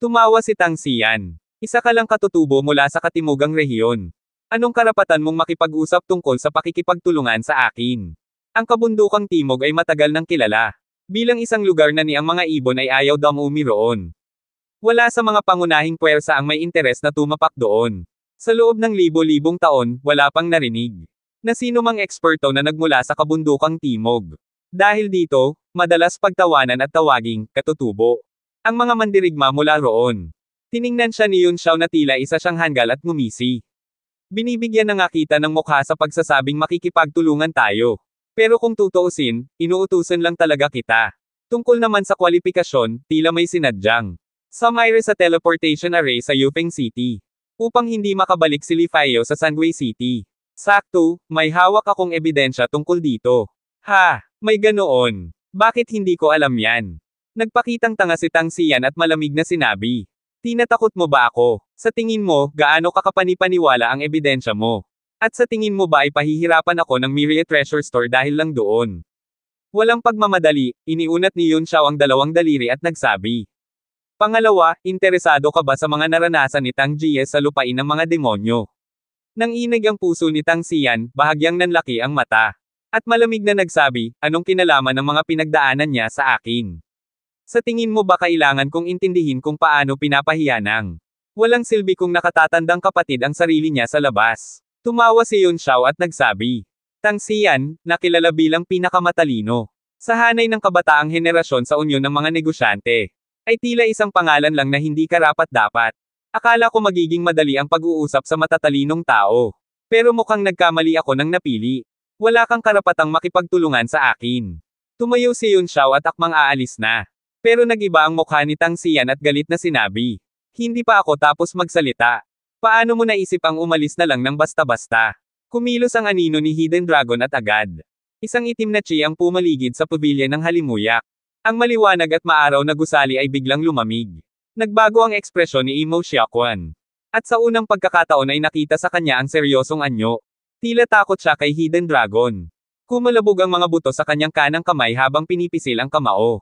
Tumawa si Tang Xian. Isa ka lang katutubo mula sa katimugang rehiyon. Anong karapatan mong makipag-usap tungkol sa pakikipagtulungan sa akin? Ang kabundukang timog ay matagal nang kilala. Bilang isang lugar na ni ang mga ibon ay ayaw damumi roon. Wala sa mga pangunahing puwersa ang may interes na tumapak doon. Sa loob ng libo-libong taon, wala pang narinig na sino mang eksperto na nagmula sa kabundukang timog. Dahil dito, madalas pagtawanan at tawaging katutubo ang mga mandirigma mula roon. Tiningnan siya ni Yun Xiao na tila isa siyang hanggal at ngumisi. Binibigyan na nga kita ng mukha sa pagsasabing makikipagtulungan tayo. Pero kung tutuusin, inuutusan lang talaga kita. Tungkol naman sa kwalifikasyon, tila may sinadyang sumayre sa teleportation array sa Yufeng City. Upang hindi makabalik si Li Faiyo sa Sunway City. Sakto, may hawak akong ebidensya tungkol dito. Ha, may ganoon. Bakit hindi ko alam yan? Nagpakitang tanga si Tang Xian at malamig na sinabi. Tinatakot mo ba ako? Sa tingin mo, gaano kakapani-paniwala ang ebidensya mo? At sa tingin mo ba ay pahihirapan ako ng Myriad Treasure Store dahil lang doon? Walang pagmamadali, iniunat ni Yun Xiao ang dalawang daliri at nagsabi. Pangalawa, interesado ka ba sa mga naranasan ni Tang Jie sa lupain ng mga demonyo? Nanginig ang puso ni Tang Xian, bahagyang nanlaki ang mata. At malamig na nagsabi, anong kinalaman ng mga pinagdaanan niya sa akin? Sa tingin mo ba kailangan kong intindihin kung paano pinapahiyanang walang silbi kung nakatatandang kapatid ang sarili niya sa labas? Tumawa si Yun Xiao at nagsabi. Tang Xian, nakilala bilang pinakamatalino sa hanay ng kabataang henerasyon sa unyon ng mga negosyante, ay tila isang pangalan lang na hindi karapat-dapat. Akala ko magiging madali ang pag-uusap sa matatalinong tao. Pero mukhang nagkamali ako ng napili. Wala kang karapatang makipagtulungan sa akin. Tumayo si Yun Xiao at akmang aalis na. Pero nagiba ang mukha ni Tang Xian at galit na sinabi. Hindi pa ako tapos magsalita. Paano mo naisip ang umalis na lang ng basta-basta? Kumilos ang anino ni Hidden Dragon at agad. Isang itim na chi ang pumaligid sa pavilion ng halimuyak. Ang maliwanag at maaraw na gusali ay biglang lumamig. Nagbago ang ekspresyon ni Imo Xiaoquan. At sa unang pagkakataon ay nakita sa kanya ang seryosong anyo. Tila takot siya kay Hidden Dragon. Kumalabog ang mga buto sa kanyang kanang kamay habang pinipisil ang kamao.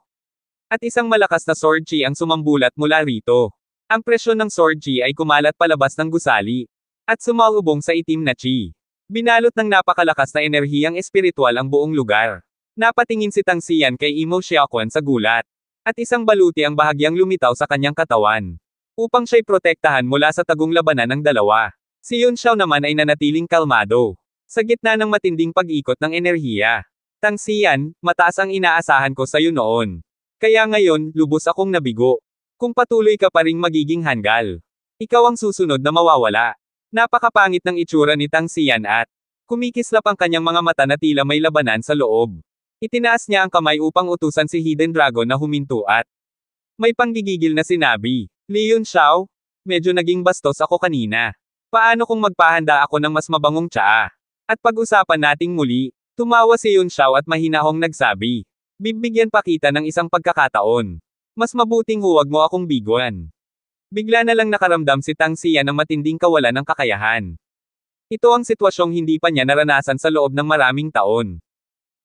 At isang malakas na sword chi ang sumambulat mula rito. Ang presyon ng sword chi ay kumalat palabas ng gusali. At sumalubong sa itim na chi. Binalot ng napakalakas na enerhiyang espiritual ang buong lugar. Napatingin si Tang Xian kay Imo Xiaoquan sa gulat. At isang baluti ang bahagyang lumitaw sa kanyang katawan. Upang siya'y protektahan mula sa tagong labanan ng dalawa. Si Yun Xiao naman ay nanatiling kalmado. Sa gitna ng matinding pag-ikot ng enerhiya. Tang Xian, mataas ang inaasahan ko sa iyo noon. Kaya ngayon, lubos akong nabigo. Kung patuloy ka pa ring magiging hanggal, ikaw ang susunod na mawawala. Napakapangit ng itsura ni Tang Xian at kumikislap ang kanyang mga mata na tila may labanan sa loob. Itinaas niya ang kamay upang utusan si Hidden Dragon na huminto at may panggigigil na sinabi, Li Yun Xiao, medyo naging bastos ako kanina. Paano kung magpahanda ako ng mas mabangong tsaa? At pag-usapan nating muli, tumawa si Yun Xiao at mahinahong nagsabi. Bibigyan pa kita ng isang pagkakataon. Mas mabuting huwag mo akong biguan. Bigla na lang nakaramdam si Tang Xian ng matinding kawalan ng kakayahan. Ito ang sitwasyong hindi pa niya naranasan sa loob ng maraming taon.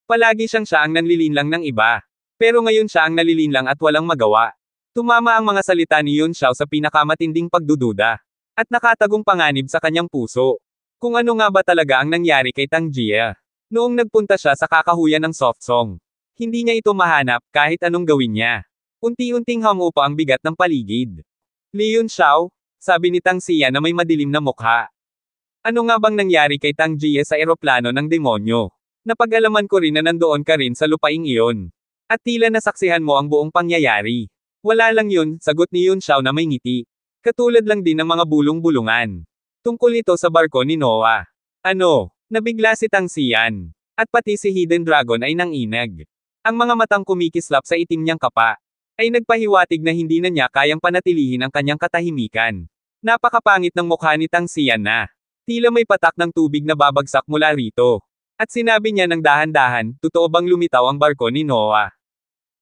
Palagi siya ang nanlilinlang ng iba. Pero ngayon siya ang nalilinlang at walang magawa. Tumama ang mga salita ni Yun Xiao sa pinakamatinding pagdududa. At nakatagong panganib sa kanyang puso. Kung ano nga ba talaga ang nangyari kay Tang Jie. Noong nagpunta siya sa kakahuyan ng soft song. Hindi niya ito mahanap kahit anong gawin niya. Unti-unting hamupa ang bigat ng paligid. Li Yun Xiao, sabi ni Tang Xian na may madilim na mukha. Ano nga bang nangyari kay Tang Jie sa eroplano ng demonyo? Napag-alaman ko rin na nandoon ka rin sa lupaing iyon. At tila nasaksihan mo ang buong pangyayari. Wala lang yun, sagot ni Yun Xiao na may ngiti. Katulad lang din ng mga bulong-bulungan. Tungkol ito sa barko ni Noah. Ano? Nabigla si Tang Xian. At pati si Hidden Dragon ay nanginag. Ang mga matang kumikislap sa itim niyang kapa, ay nagpahiwatig na hindi na niya kayang panatilihin ang kanyang katahimikan. Napakapangit ng mukha ni Tang Xian na. Tila may patak ng tubig na babagsak mula rito. At sinabi niya ng dahan-dahan, totoo bang lumitaw ang barko ni Noah?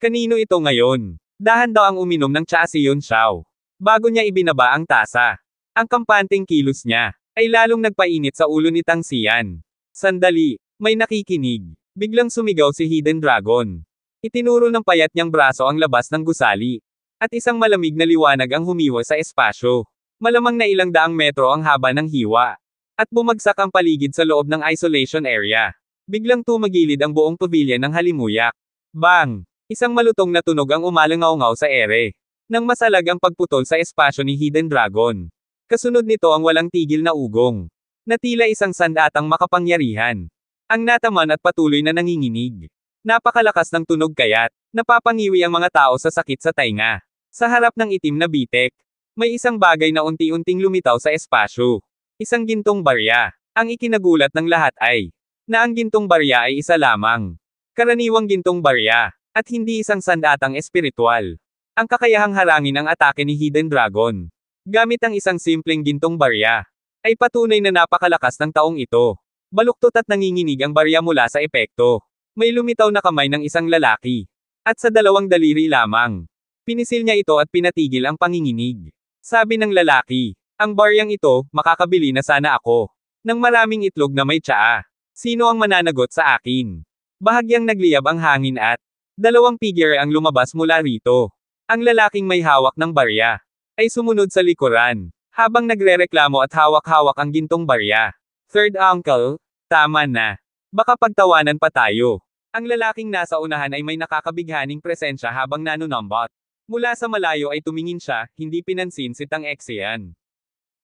Kanino ito ngayon? Dahan daw ang uminom ng tsaa si Yun Xiao. Bago niya ibinaba ang tasa. Ang kampanteng kilos niya, ay lalong nagpainit sa ulo ni Tang Xian. Sandali, may nakikinig. Biglang sumigaw si Hidden Dragon. Itinuro ng payat niyang braso ang labas ng gusali. At isang malamig na liwanag ang humiwa sa espasyo. Malamang na ilang daang metro ang haba ng hiwa. At bumagsak ang paligid sa loob ng isolation area. Biglang tumagilid ang buong pavilion ng halimuyak. Bang! Isang malutong na tunog ang umalangaw-ngaw sa ere. Nang masalag ang pagputol sa espasyo ni Hidden Dragon. Kasunod nito ang walang tigil na ugong. Na tila isang sandatang makapangyarihan. Ang nataman at patuloy na nanginginig. Napakalakas ng tunog kaya't napapangiwi ang mga tao sa sakit sa tainga. Sa harap ng itim na bitek, may isang bagay na unti-unting lumitaw sa espasyo. Isang gintong barya. Ang ikinagulat ng lahat ay na ang gintong barya ay isa lamang. Karaniwang gintong barya, at hindi isang sandatang espiritual. Ang kakayahang harangin ang atake ni Hidden Dragon. Gamit ang isang simpleng gintong barya, ay patunay na napakalakas ng taong ito. Baluktot at nanginginig ang barya mula sa epekto. May lumitaw na kamay ng isang lalaki. At sa dalawang daliri lamang. Pinisil niya ito at pinatigil ang panginginig. Sabi ng lalaki, ang baryang ito, makakabili na sana ako. Ng maraming itlog na may tsaa. Sino ang mananagot sa akin? Bahagyang nagliyab ang hangin at dalawang figure ang lumabas mula rito. Ang lalaking may hawak ng barya ay sumunod sa likuran. Habang nagrereklamo at hawak-hawak ang gintong barya. Third uncle, tama na. Baka pagtawanan pa tayo. Ang lalaking nasa unahan ay may nakakabighaning presensya habang nanunumbot. Mula sa malayo ay tumingin siya, hindi pinansin si Tang Exian.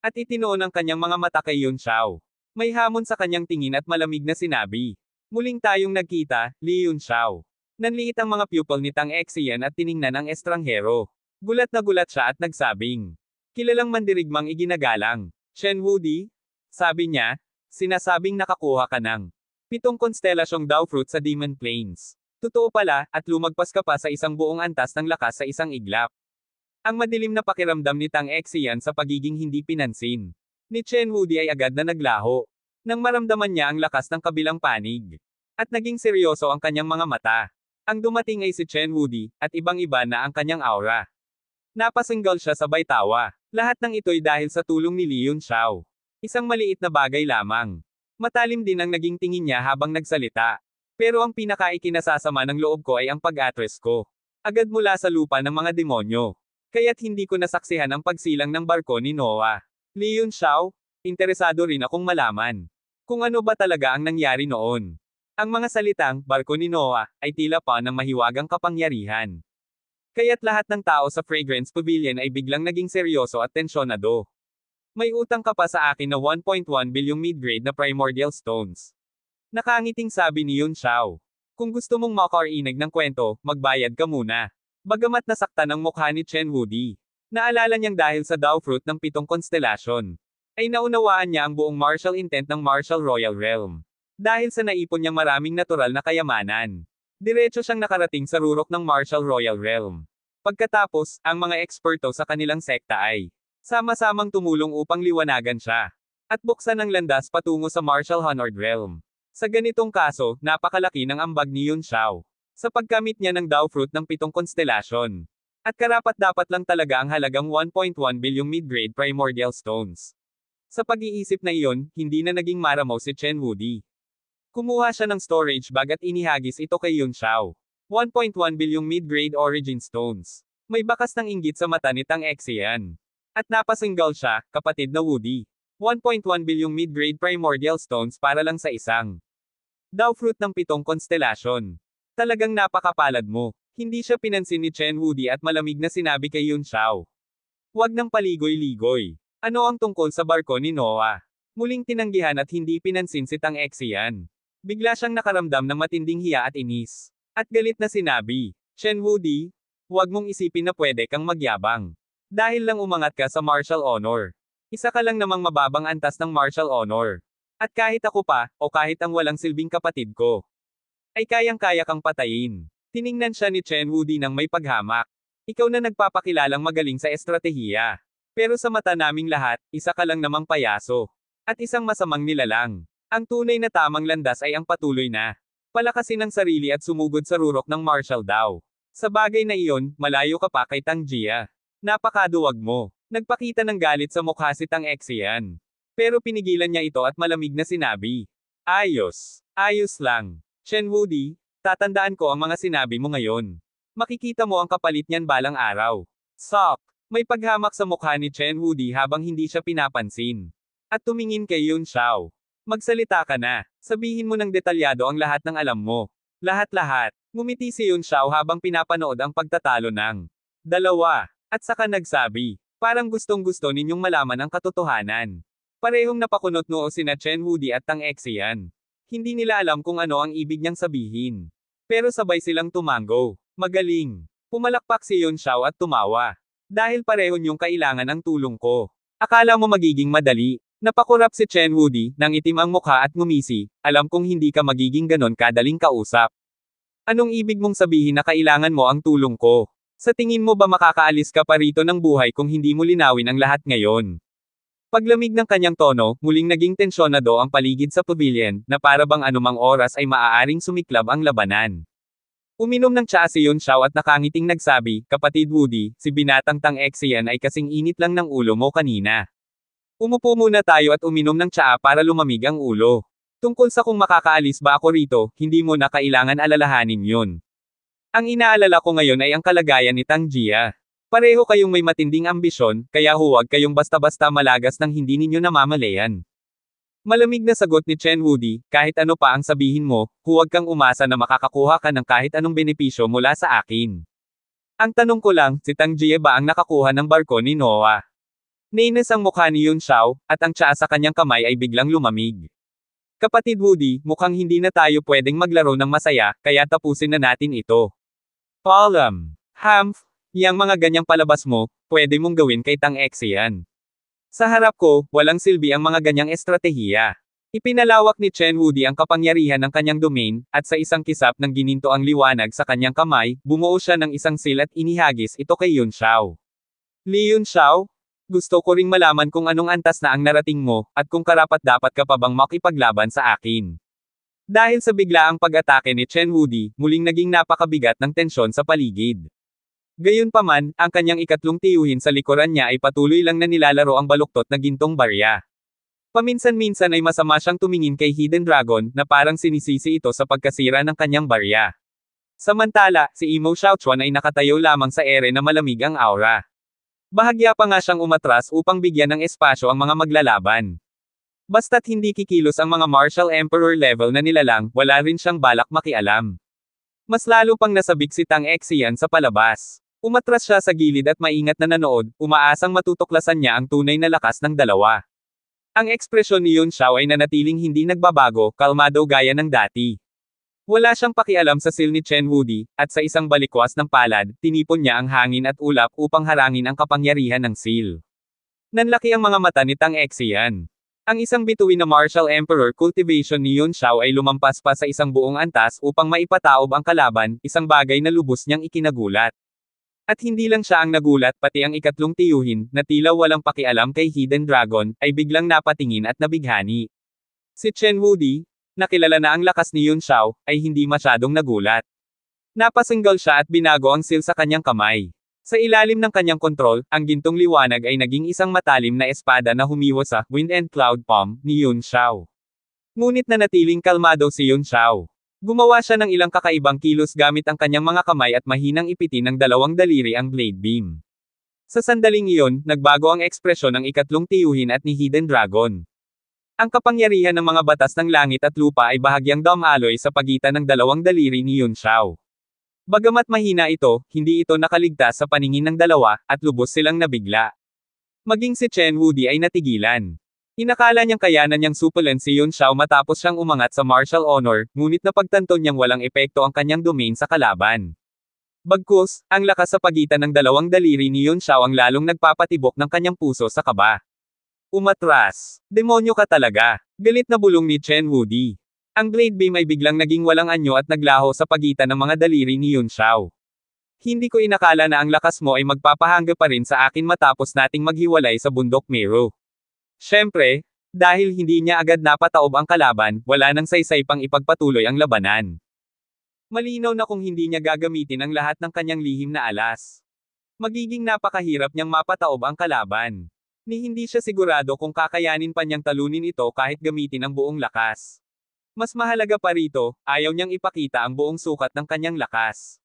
At itinoon ang kanyang mga mata kay Yun Xiao. May hamon sa kanyang tingin at malamig na sinabi. Muling tayong nagkita, Li Yun Xiao. Nanliit ang mga pupil ni Tang Exian at tiningnan ang estranghero. Gulat na gulat siya at nagsabing. Kilalang mandirigmang iginagalang. Shen Wudi? Sabi niya, sinasabing nakakuha ka ng 7 konstelasyong Dao Fruit sa Demon Plains. Totoo pala, at lumagpas ka pa sa isang buong antas ng lakas sa isang iglap. Ang madilim na pakiramdam ni Tang Exian sa pagiging hindi pinansin ni Chen Wudi ay agad na naglaho. Nang maramdaman niya ang lakas ng kabilang panig. At naging seryoso ang kanyang mga mata. Ang dumating ay si Chen Wudi, at ibang-iba na ang kanyang aura. Napasinggal siya sabay tawa. Lahat ng ito'y dahil sa tulong ni Li Yun Xiao. Isang maliit na bagay lamang. Matalim din ang naging tingin niya habang nagsalita. Pero ang pinakaikinasasama ng loob ko ay ang pag-atres ko. Agad mula sa lupa ng mga demonyo. Kaya't hindi ko nasaksihan ang pagsilang ng barko ni Noah. Li Yun Xiao, interesado rin akong malaman. Kung ano ba talaga ang nangyari noon. Ang mga salitang, barko ni Noah, ay tila pa ng mahiwagang kapangyarihan. Kaya't lahat ng tao sa Fragrance Pavilion ay biglang naging seryoso at tensyonado. May utang ka pa sa akin na 1.1 bilyong mid-grade na primordial stones. Nakangiting sabi ni Yun Xiao. Kung gusto mong makarinig ng kwento, magbayad ka muna. Bagamat nasaktan ang mukha ni Chen Wudi. Naalala niyang dahil sa Dao Fruit ng 7 konstelasyon. Ay naunawaan niya ang buong martial intent ng Martial Royal Realm. Dahil sa naipon niyang maraming natural na kayamanan. Diretso siyang nakarating sa rurok ng Martial Royal Realm. Pagkatapos, ang mga eksperto sa kanilang sekta ay sama-samang tumulong upang liwanagan siya. At buksan ang landas patungo sa Martial Honored Realm. Sa ganitong kaso, napakalaki ng ambag ni Yun Xiao. Sa pagkamit niya ng Dao Fruit ng 7 konstelasyon. At karapat-dapat lang talaga ang halagang 1.1 bilyong mid-grade primordial stones. Sa pag-iisip na iyon, hindi na naging maramaw si Chen Wudi. Kumuha siya ng storage bag at inihagis ito kay Yun Xiao. 1.1 bilyong mid-grade origin stones. May bakas ng inggit sa mata ni Tang Exian. At napasinggal siya, kapatid na Wudi. 1.1 bilyong mid-grade primordial stones para lang sa isang Dao Fruit ng 7 konstelasyon. Talagang napakapalad mo. Hindi siya pinansin ni Chen Wudi at malamig na sinabi kay Yun Xiao. Huwag nang paligoy-ligoy. Ano ang tungkol sa barko ni Noah? Muling tinanggihan at hindi pinansin si Tang Exian. Bigla siyang nakaramdam ng matinding hiya at inis. At galit na sinabi, Chen Wudi, huwag mong isipin na pwede kang magyabang. Dahil lang umangat ka sa martial honor. Isa ka lang namang mababang antas ng martial honor. At kahit ako pa, o kahit ang walang silbing kapatid ko, ay kayang-kaya kang patayin. Tiningnan siya ni Chen Wudi nang may paghamak. Ikaw na nagpapakilalang magaling sa estratehiya. Pero sa mata naming lahat, isa ka lang namang payaso. At isang masamang nilalang. Ang tunay na tamang landas ay ang patuloy na palakasin ang sarili at sumugod sa rurok ng martial Dao. Sa bagay na iyon, malayo ka pa kay Tang Jia. Napakaduwag mo. Nagpakita ng galit sa mukha si Tang Exian. Pero pinigilan niya ito at malamig na sinabi. Ayos. Ayos lang. Chen Wudi, tatandaan ko ang mga sinabi mo ngayon. Makikita mo ang kapalit niyan balang araw. Sok! May paghamak sa mukha ni Chen Wudi habang hindi siya pinapansin. At tumingin kay Yun Xiao. Magsalita ka na. Sabihin mo ng detalyado ang lahat ng alam mo. Lahat-lahat. Ngumiti si Yun Xiao habang pinapanood ang pagtatalo ng dalawa. At saka nagsabi, parang gustong-gusto ninyong malaman ang katotohanan. Parehong napakunot noo sina Chen Wudi at Tang Exian. Hindi nila alam kung ano ang ibig niyang sabihin. Pero sabay silang tumango. Magaling. Pumalakpak si Yun Xiao at tumawa. Dahil pareho niyong kailangan ang tulong ko. Akala mo magiging madali. Napakurap si Chen Wudi, nang itim ang mukha at ngumisi, alam kong hindi ka magiging ganon kadaling kausap. Anong ibig mong sabihin na kailangan mo ang tulong ko? Sa tingin mo ba makakaalis ka pa rito ng buhay kung hindi mo linawin ang lahat ngayon? Paglamig ng kanyang tono, muling naging tensyonado ang paligid sa pavilion, na para bang anumang oras ay maaaring sumiklab ang labanan. Uminom ng tsaa si Yun Xiao at nakangiting nagsabi, Kapatid Wudi, si binatang Tang Exian ay kasing init lang ng ulo mo kanina. Umupo muna tayo at uminom ng tsaa para lumamig ang ulo. Tungkol sa kung makakaalis ba ako rito, hindi mo na kailangan alalahanin yun. Ang inaalala ko ngayon ay ang kalagayan ni Tang Jia. Pareho kayong may matinding ambisyon, kaya huwag kayong basta-basta malagas nang hindi ninyo namamalayan. Malamig na sagot ni Chen Wudi, kahit ano pa ang sabihin mo, huwag kang umasa na makakakuha ka ng kahit anong benepisyo mula sa akin. Ang tanong ko lang, si Tang Jie ba ang nakakuha ng barko ni Noah? Nainis ang mukha ni Yun Xiao, at ang tsaa sa kanyang kamay ay biglang lumamig. Kapatid Wudi, mukhang hindi na tayo pwedeng maglaro ng masaya, kaya tapusin na natin ito. Paalam. Humph, yang mga ganyang palabas mo, pwede mong gawin kay Tang Exian. Sa harap ko, walang silbi ang mga ganyang estratehiya. Ipinalawak ni Chen Wudi ang kapangyarihan ng kanyang domain, at sa isang kisap ng gininto ang liwanag sa kanyang kamay, bumuo siya ng isang seal at inihagis ito kay Yun Xiao. Li Yun Xiao? Gusto ko ring malaman kung anong antas na ang narating mo, at kung karapat-dapat ka pa bang makipaglaban sa akin. Dahil sa biglaang pag-atake ni Chen Wudi, muling naging napakabigat ng tensyon sa paligid. Gayunpaman, ang kanyang ikatlong tiyuhin sa likuran niya ay patuloy lang na nilalaro ang baluktot na gintong barya. Paminsan-minsan ay masama siyang tumingin kay Hidden Dragon, na parang sinisisi ito sa pagkasira ng kanyang barya. Samantala, si Imo Xiaochuan ay nakatayo lamang sa ere na malamig ang aura. Bahagya pa nga siyang umatras upang bigyan ng espasyo ang mga maglalaban. Basta't hindi kikilos ang mga Martial Emperor level na nilalang, wala rin siyang balak makialam. Mas lalo pang nasabik si Tang Exian sa palabas. Umatras siya sa gilid at maingat na nanood, umaasang matutuklasan niya ang tunay na lakas ng dalawa. Ang ekspresyon ni Yun Xiao ay nanatiling hindi nagbabago, kalmado gaya ng dati. Wala siyang pakialam sa seal ni Chen Wudi, at sa isang balikwas ng palad, tinipon niya ang hangin at ulap upang harangin ang kapangyarihan ng seal. Nanlaki ang mga mata ni Tang Exian. Ang isang bituin na Martial Emperor cultivation ni Yun Xiao ay lumampas pa sa isang buong antas upang maipataob ang kalaban, isang bagay na lubos niyang ikinagulat. At hindi lang siya ang nagulat, pati ang ikatlong tiyuhin, na tila walang pakialam kay Hidden Dragon, ay biglang napatingin at nabighani. Si Chen Wudi, nakilala na ang lakas ni Yun Xiao, ay hindi masyadong nagulat. Napasinggal siya at binago ang seal sa kanyang kamay. Sa ilalim ng kanyang kontrol, ang gintong liwanag ay naging isang matalim na espada na humiwa sa Wind and Cloud Palm ni Yun Xiao. Ngunit nanatiling kalmado si Yun Xiao. Gumawa siya ng ilang kakaibang kilos gamit ang kanyang mga kamay at mahinang ipitin ng dalawang daliri ang blade beam. Sa sandaling iyon, nagbago ang ekspresyon ng ikatlong tiyuhin at ni Hidden Dragon. Ang kapangyarihan ng mga batas ng langit at lupa ay bahagyang dumaloy sa pagitan ng dalawang daliri ni Yun Xiao. Bagamat mahina ito, hindi ito nakaligtas sa paningin ng dalawa, at lubos silang nabigla. Maging si Chen Wudi ay natigilan. Inakala niyang kayanan niyang supulan si Yun Xiao matapos siyang umangat sa martial honor, ngunit napagtanto niyang walang epekto ang kanyang domain sa kalaban. Bagkus, ang lakas sa pagitan ng dalawang daliri ni Yun Xiao ang lalong nagpapatibok ng kanyang puso sa kaba. Umatras. Demonyo ka talaga. Galit na bulong ni Chen Wudi. Ang blade beam ay biglang naging walang anyo at naglaho sa pagitan ng mga daliri ni Yun Xiao. Hindi ko inakala na ang lakas mo ay magpapahangga pa rin sa akin matapos nating maghiwalay sa bundok Meru. Siyempre, dahil hindi niya agad napataob ang kalaban, wala nang saysay pang ipagpatuloy ang labanan. Malinaw na kung hindi niya gagamitin ang lahat ng kanyang lihim na alas, magiging napakahirap niyang mapataob ang kalaban. Ni hindi siya sigurado kung kakayanin pa niyang talunin ito kahit gamitin ang buong lakas. Mas mahalaga pa rito, ayaw niyang ipakita ang buong sukat ng kanyang lakas.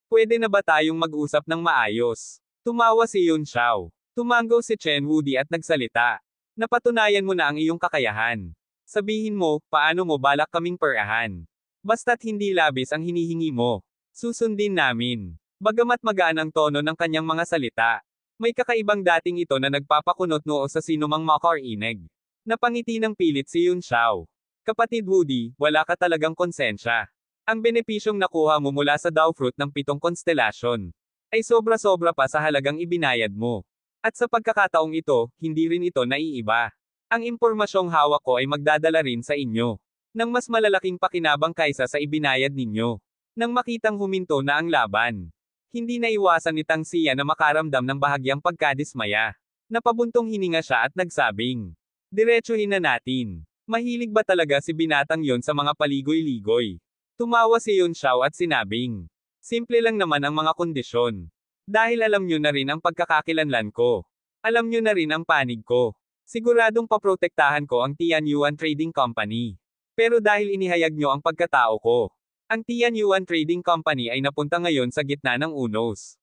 Pwede na ba tayong mag-usap ng maayos? Tumawa si Yun Xiao. Tumango si Chen Wudi at nagsalita. Napatunayan mo na ang iyong kakayahan. Sabihin mo, paano mo balak kaming perahan? Basta't hindi labis ang hinihingi mo. Susundin namin. Bagamat magaan ang tono ng kanyang mga salita, may kakaibang dating ito na nagpapakunot noo sa sinumang makarinig. Napangiti ng pilit si Yun Xiao. Kapatid Wudi, wala ka talagang konsensya. Ang benepisyong nakuha mo mula sa Dao Fruit ng 7 konstelasyon ay sobra-sobra pa sa halagang ibinayad mo. At sa pagkakataong ito, hindi rin ito naiiba. Ang impormasyong hawak ko ay magdadala rin sa inyo ng mas malalaking pakinabang kaysa sa ibinayad ninyo. Nang makitang huminto na ang laban, hindi naiwasan ni Tang Xia na makaramdam ng bahagyang pagkadismaya. Napabuntong hininga siya at nagsabing, diretsuhin na natin. Mahilig ba talaga si binatang yon sa mga paligoy-ligoy? Tumawa si Yun Xiao at sinabing, simple lang naman ang mga kondisyon. Dahil alam nyo na rin ang pagkakakilanlan ko. Alam nyo na rin ang panig ko. Siguradong paprotektahan ko ang Tianyuan Trading Company. Pero dahil inihayag nyo ang pagkatao ko, ang Tianyuan Trading Company ay napunta ngayon sa gitna ng unos.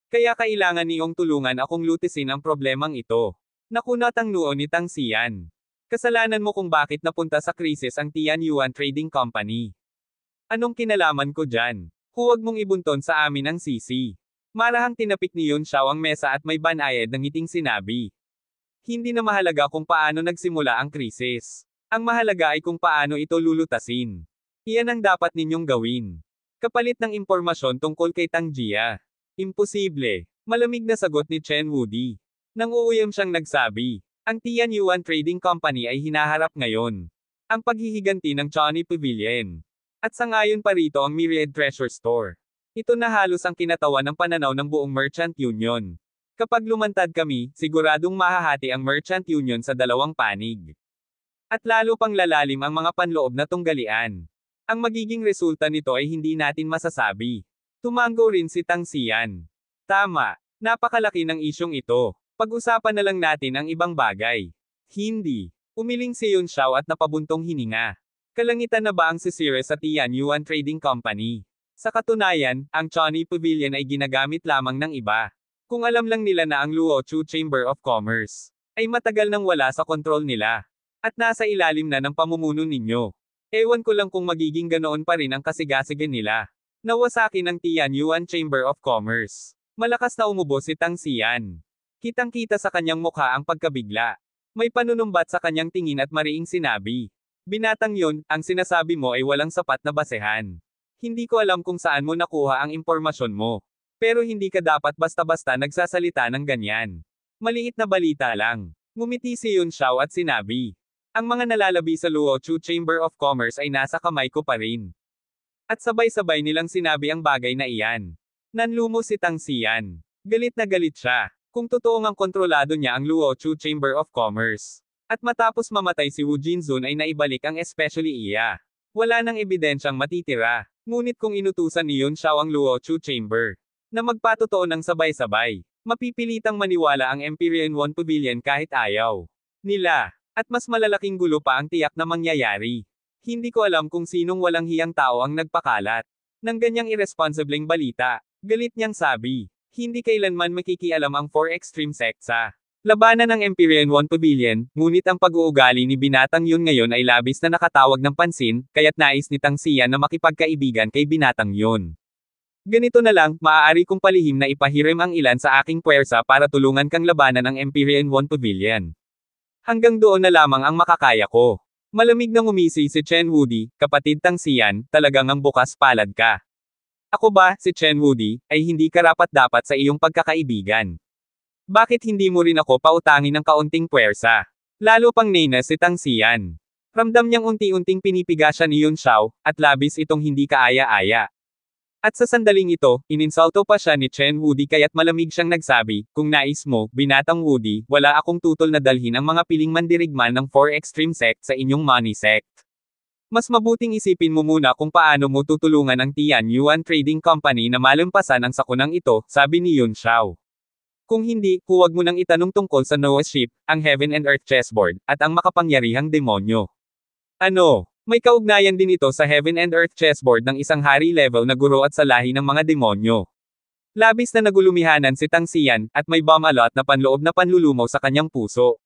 Kaya kailangan niyong tulungan akong lutisin ang problemang ito. Nakunat ang noo ni Tang Xian. Kasalanan mo kung bakit napunta sa krisis ang Tianyuan Trading Company. Anong kinalaman ko dyan? Huwag mong ibunton sa amin ang sisi. Marahang tinapik ni Yun Xiao ang mesa at may banayad ng ngiting sinabi. Hindi na mahalaga kung paano nagsimula ang krisis. Ang mahalaga ay kung paano ito lulutasin. Iyan ang dapat ninyong gawin. Kapalit ng impormasyon tungkol kay Tang Jia. Imposible. Malamig na sagot ni Chen Wudi. Nang uuyam siyang nagsabi, ang Tianyuan Trading Company ay hinaharap ngayon ang paghihiganti ng Chani Pavilion. At sangayon pa rito ang Myriad Treasure Store. Ito na halos ang kinatawan ng pananaw ng buong Merchant Union. Kapag lumantad kami, siguradong mahahati ang Merchant Union sa 2 panig. At lalo pang lalalim ang mga panloob na tunggalian. Ang magiging resulta nito ay hindi natin masasabi. Tumango rin si Tang Xian. Tama, napakalaki ng isyong ito. Pag-usapan na lang natin ang ibang bagay. Hindi. Umiling si Yun Xiao at napabuntong hininga. Kalangitan na ba ang sisire sa Tianyuan Trading Company? Sa katunayan, ang Chani Pavilion ay ginagamit lamang ng iba. Kung alam lang nila na ang Luochu Chamber of Commerce ay matagal nang wala sa kontrol nila. At nasa ilalim na ng pamumuno ninyo. Ewan ko lang kung magiging ganoon pa rin ang kasigasigan nila. Nawasakin ng Tianyuan Chamber of Commerce. Malakas na umubo si Tang Xian. Kitang-kita sa kanyang mukha ang pagkabigla. May panunumbat sa kanyang tingin at mariing sinabi. Binatang yun, ang sinasabi mo ay walang sapat na basehan. Hindi ko alam kung saan mo nakuha ang impormasyon mo. Pero hindi ka dapat basta-basta nagsasalita ng ganyan. Maliit na balita lang. Ngumiti si Yun Xiao at sinabi. Ang mga nalalabi sa Luochu Chamber of Commerce ay nasa kamay ko pa rin. At sabay-sabay nilang sinabi ang bagay na iyan. Nanlumo si Tang Xian. Galit na galit siya. Kung totoong ang kontrolado niya ang Luochu Chamber of Commerce. At matapos mamatay si Wu Jinzun ay naibalik ang especially iya. Wala nang ebidensyang matitira. Ngunit kung inutusan ni Yun Xiao ang Luochu Chamber na magpatotoo ng sabay-sabay, mapipilitang maniwala ang Empyrean One Pavilion kahit ayaw nila. At mas malalaking gulo pa ang tiyak na mangyayari. Hindi ko alam kung sinong walang hiyang tao ang nagpakalat ng ganyang irresponsibleng balita. Galit niyang sabi, hindi kailanman makikialam ang 4 extreme sects sa labanan ng Empyrean One Pavilion, ngunit ang pag-uugali ni binatang yun ngayon ay labis na nakatawag ng pansin, kaya't nais ni Tang Xian na makipagkaibigan kay binatang yun. Ganito na lang, maaari kong palihim na ipahirim ang ilan sa aking puwersa para tulungan kang labanan ang Empyrean One Pavilion. Hanggang doon na lamang ang makakaya ko. Malamig na ngumisi si Chen Wudi, kapatid Tang Xian, talagang ang bukas palad ka. Ako ba, si Chen Wudi, ay hindi karapat-dapat sa iyong pagkakaibigan? Bakit hindi mo rin ako pautangin ng kaunting puwersa? Lalo pang nena si Tang Xian. Ramdam niyang unti-unting pinipiga siya ni Yun Xiao, at labis itong hindi kaaya-aya. At sa sandaling ito, ininsulto pa siya ni Chen Wudi kaya't malamig siyang nagsabi, kung nais mo, binatang Wudi, wala akong tutol na dalhin ang mga piling mandirigman ng 4 extreme sect sa inyong money sect. Mas mabuting isipin mo muna kung paano mo tutulungan ang Tianyuan Trading Company na malampasan ang sakunang ito, sabi ni Yun Xiao. Kung hindi, huwag mo nang itanong tungkol sa Noah's Ship, ang Heaven and Earth chessboard, at ang makapangyarihang demonyo. Ano? May kaugnayan din ito sa Heaven and Earth chessboard ng isang hari level na guro at sa lahi ng mga demonyo. Labis na nagulumihanan si Tang Xian, at may bumalot na panloob na panlulumaw sa kanyang puso.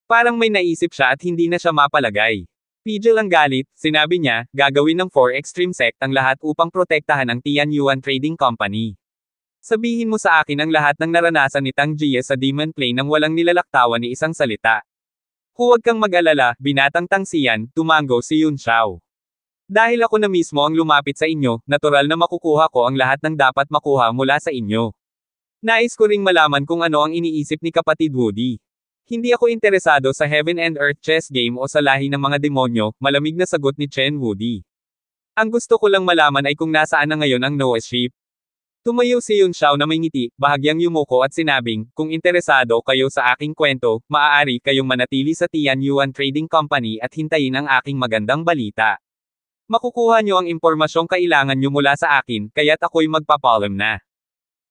Parang may naisip siya at hindi na siya mapalagay. Pigil ang galit, sinabi niya, gagawin ng 4 Extreme Sect ang lahat upang protektahan ang Tianyuan Trading Company. Sabihin mo sa akin ang lahat ng naranasan ni Tang Jie sa Demon Plane nang walang nilalaktawan ni isang salita. Huwag kang mag-alala, binatang Tang Xian, tumango si Yun Xiao. Dahil ako na mismo ang lumapit sa inyo, natural na makukuha ko ang lahat ng dapat makuha mula sa inyo. Nais ko ring malaman kung ano ang iniisip ni kapatid Woody. Hindi ako interesado sa Heaven and Earth chess game o sa lahi ng mga demonyo, malamig na sagot ni Chen Woody. Ang gusto ko lang malaman ay kung nasaan na ngayon ang Noah's ship. Tumayo si Yun Xiao na may ngiti, bahagyang yumuko at sinabing, kung interesado kayo sa aking kwento, maaari kayong manatili sa Tianyuan Trading Company at hintayin ang aking magandang balita. Makukuha nyo ang impormasyong kailangan nyo mula sa akin, kaya't ako'y magpapaalam na.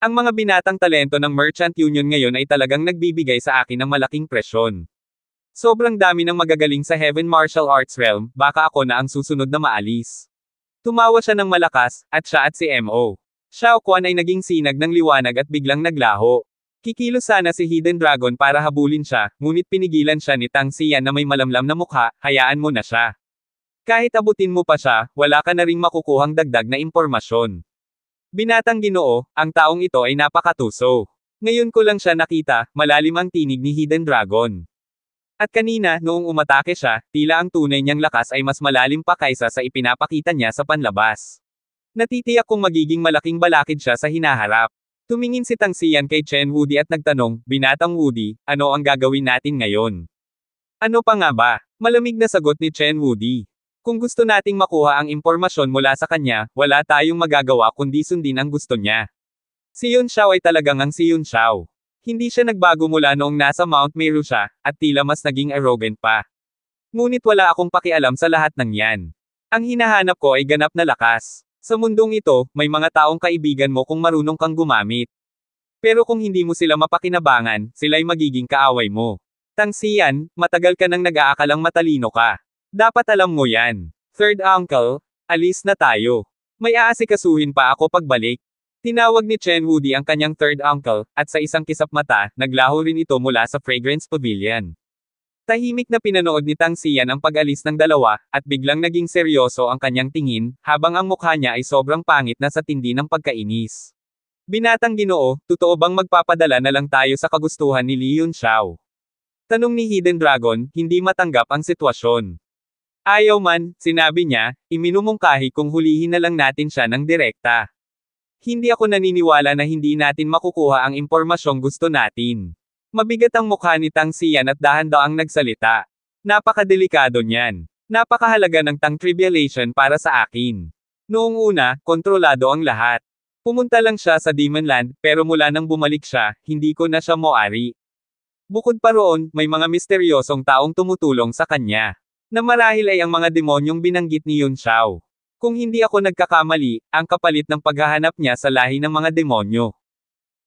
Ang mga binatang talento ng Merchant Union ngayon ay talagang nagbibigay sa akin ng malaking presyon. Sobrang dami ng magagaling sa Heaven Martial Arts Realm, baka ako na ang susunod na maalis. Tumawa siya ng malakas, at siya at si M.O. Xiao Quan ay naging sinag ng liwanag at biglang naglaho. Kikilos sana si Hidden Dragon para habulin siya, ngunit pinigilan siya ni Tang Xian na may malamlam na mukha, hayaan mo na siya. Kahit abutin mo pa siya, wala ka na ring makukuhang dagdag na impormasyon. Binatang Ginoo, ang taong ito ay napakatuso. Ngayon ko lang siya nakita, malalim ang tinig ni Hidden Dragon. At kanina, noong umatake siya, tila ang tunay niyang lakas ay mas malalim pa kaysa sa ipinapakita niya sa panlabas. Natitiyak kong magiging malaking balakid siya sa hinaharap. Tumingin si Tang Xian kay Chen Woody at nagtanong, Binatang Woody, ano ang gagawin natin ngayon? Ano pa nga ba? Malamig na sagot ni Chen Woody. Kung gusto nating makuha ang impormasyon mula sa kanya, wala tayong magagawa kundi sundin ang gusto niya. Si Yun Xiao ay talagang ang si Yun Xiao. Hindi siya nagbago mula noong nasa Mount Meru siya, at tila mas naging arrogant pa. Ngunit wala akong pakialam sa lahat ng yan. Ang hinahanap ko ay ganap na lakas. Sa mundong ito, may mga taong kaibigan mo kung marunong kang gumamit. Pero kung hindi mo sila mapakinabangan, sila'y magiging kaaway mo. Tang Xian, matagal ka nang nag-aakalang matalino ka. Dapat alam mo yan. Third uncle, alis na tayo. May aasikasuhin pa ako pagbalik. Tinawag ni Chen Woody ang kanyang third uncle, at sa isang kisap mata, naglaho rin ito mula sa Fragrance Pavilion. Tahimik na pinanood ni Tang Xian ang pag-alis ng dalawa, at biglang naging seryoso ang kanyang tingin, habang ang mukha niya ay sobrang pangit na sa tindi ng pagkainis. Binatang Ginoo, totoo bang magpapadala na lang tayo sa kagustuhan ni Li Yun Xiao? Tanong ni Hidden Dragon, hindi matanggap ang sitwasyon. Ayaw man, sinabi niya, iminumungkahi kung hulihin na lang natin siya ng direkta. Hindi ako naniniwala na hindi natin makukuha ang impormasyong gusto natin. Mabigat ang mukha ni Tang Xian at dahan-daang nagsalita. Napakadelikado niyan. Napakahalaga ng Tang Tribulation para sa akin. Noong una, kontrolado ang lahat. Pumunta lang siya sa Demon Land, pero mula nang bumalik siya, hindi ko na siya moari. Bukod pa roon, may mga misteryosong taong tumutulong sa kanya. Na marahil ay ang mga demonyong binanggit ni Yun Xiao. Kung hindi ako nagkakamali, ang kapalit ng paghahanap niya sa lahi ng mga demonyo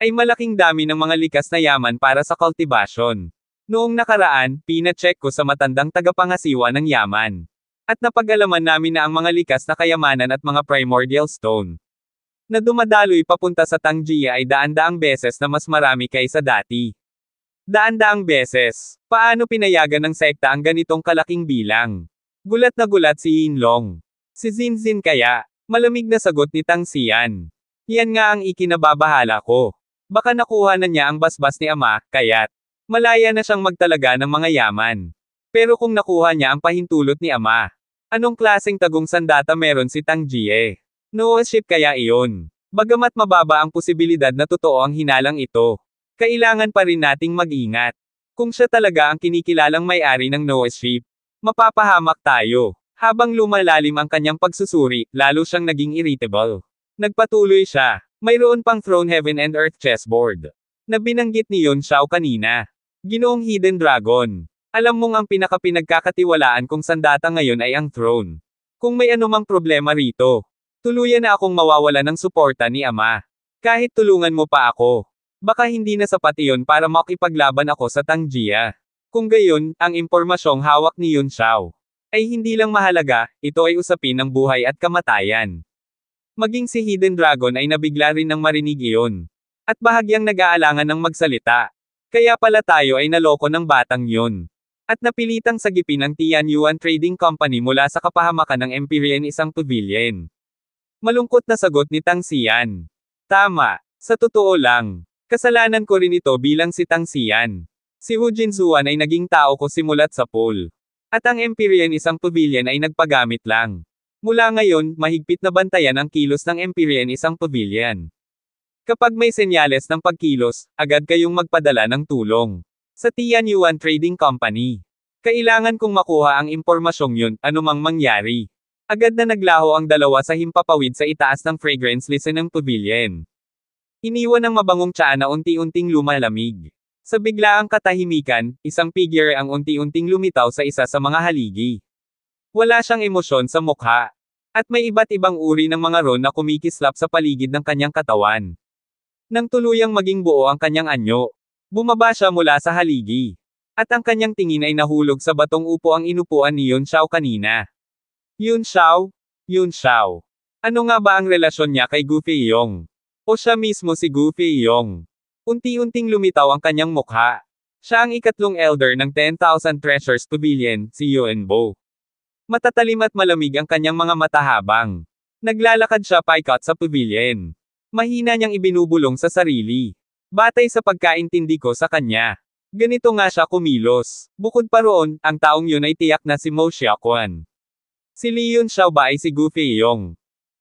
ay malaking dami ng mga likas na yaman para sa kultibasyon. Noong nakaraan, pina-check ko sa matandang tagapangasiwa ng yaman. At napag-alaman namin na ang mga likas na kayamanan at mga primordial stone na dumadaloy papunta sa Tang Jie ay daan-daang beses na mas marami kaysa dati. Daan-daang beses. Paano pinayagan ng sekta ang ganitong kalaking bilang? Gulat na gulat si Yinlong. Si Zinzin kaya? Malamig na sagot ni Tang Xian. Yan nga ang ikinababahala ko. Baka nakuha na niya ang basbas ni ama, kaya't malaya na siyang magtalaga ng mga yaman. Pero kung nakuha niya ang pahintulot ni ama, anong klaseng tagong sandata meron si Tang Jie? Noah's ship kaya iyon? Bagamat mababa ang posibilidad na totoo ang hinalang ito, kailangan pa rin nating mag-ingat. Kung siya talaga ang kinikilalang may-ari ng Noah's ship, mapapahamak tayo. Habang lumalalim ang kanyang pagsusuri, lalo siyang naging irritable. Nagpatuloy siya. Mayroon pang Throne Heaven and Earth chessboard na binanggit ni Yun Xiao kanina. Ginoong Hidden Dragon. Alam mong ang pinakapinagkakatiwalaan kong sandata ngayon ay ang throne. Kung may anumang problema rito, tuluyan na akong mawawala ng suporta ni ama. Kahit tulungan mo pa ako, baka hindi na sapat iyon para makipaglaban ako sa Tang Jie. Kung gayon, ang impormasyong hawak ni Yun Xiao ay hindi lang mahalaga, ito ay usapin ng buhay at kamatayan. Maging si Hidden Dragon ay nabigla rin ng marinig iyon. At bahagyang nag-aalangan ng magsalita. Kaya pala tayo ay naloko ng batang yun. At napilitang sagipin ang Tianyuan Trading Company mula sa kapahamakan ng Empyrean isang pavilion. Malungkot na sagot ni Tang Xian. Tama, sa totoo lang. Kasalanan ko rin ito bilang si Tang Xian. Si Wu Jinzuan ay naging tao ko simulat sa pool. At ang Empyrean isang pavilion ay nagpagamit lang. Mula ngayon, mahigpit na bantayan ang kilos ng Empyrean isang pavilion. Kapag may senyales ng pagkilos, agad kayong magpadala ng tulong. Sa Tianyuan Trading Company. Kailangan kong makuha ang impormasyong yun, anumang mangyari. Agad na naglaho ang dalawa sa himpapawid sa itaas ng fragrance listen ng pavilion. Iniwan ng mabangong tsaa na unti-unting lumalamig. Sa biglaang katahimikan, isang figure ang unti-unting lumitaw sa isa sa mga haligi. Wala siyang emosyon sa mukha. At may iba't ibang uri ng mga ron na kumikislap sa paligid ng kanyang katawan. Nang tuluyang maging buo ang kanyang anyo, bumaba siya mula sa haligi. At ang kanyang tingin ay nahulog sa batong upo ang inupuan ni Yun Xiao kanina. Yun Xiao? Yun Xiao. Ano nga ba ang relasyon niya kay Gu Feiyong? O siya mismo si Gu Feiyong? Unti-unting lumitaw ang kanyang mukha. Siya ang ikatlong elder ng 10,000 Treasures Pavilion, si Yuan Bo. Matatalim at malamig ang kanyang mga mata habang naglalakad siya paikot sa pavilion. Mahina niyang ibinubulong sa sarili. Batay sa pagkaintindi ko sa kanya. Ganito nga siya kumilos. Bukod pa roon, ang taong yun ay tiyak na si Mo Xiaoquan. Si Li Yun Xiao ba ay si Gu Feiyong?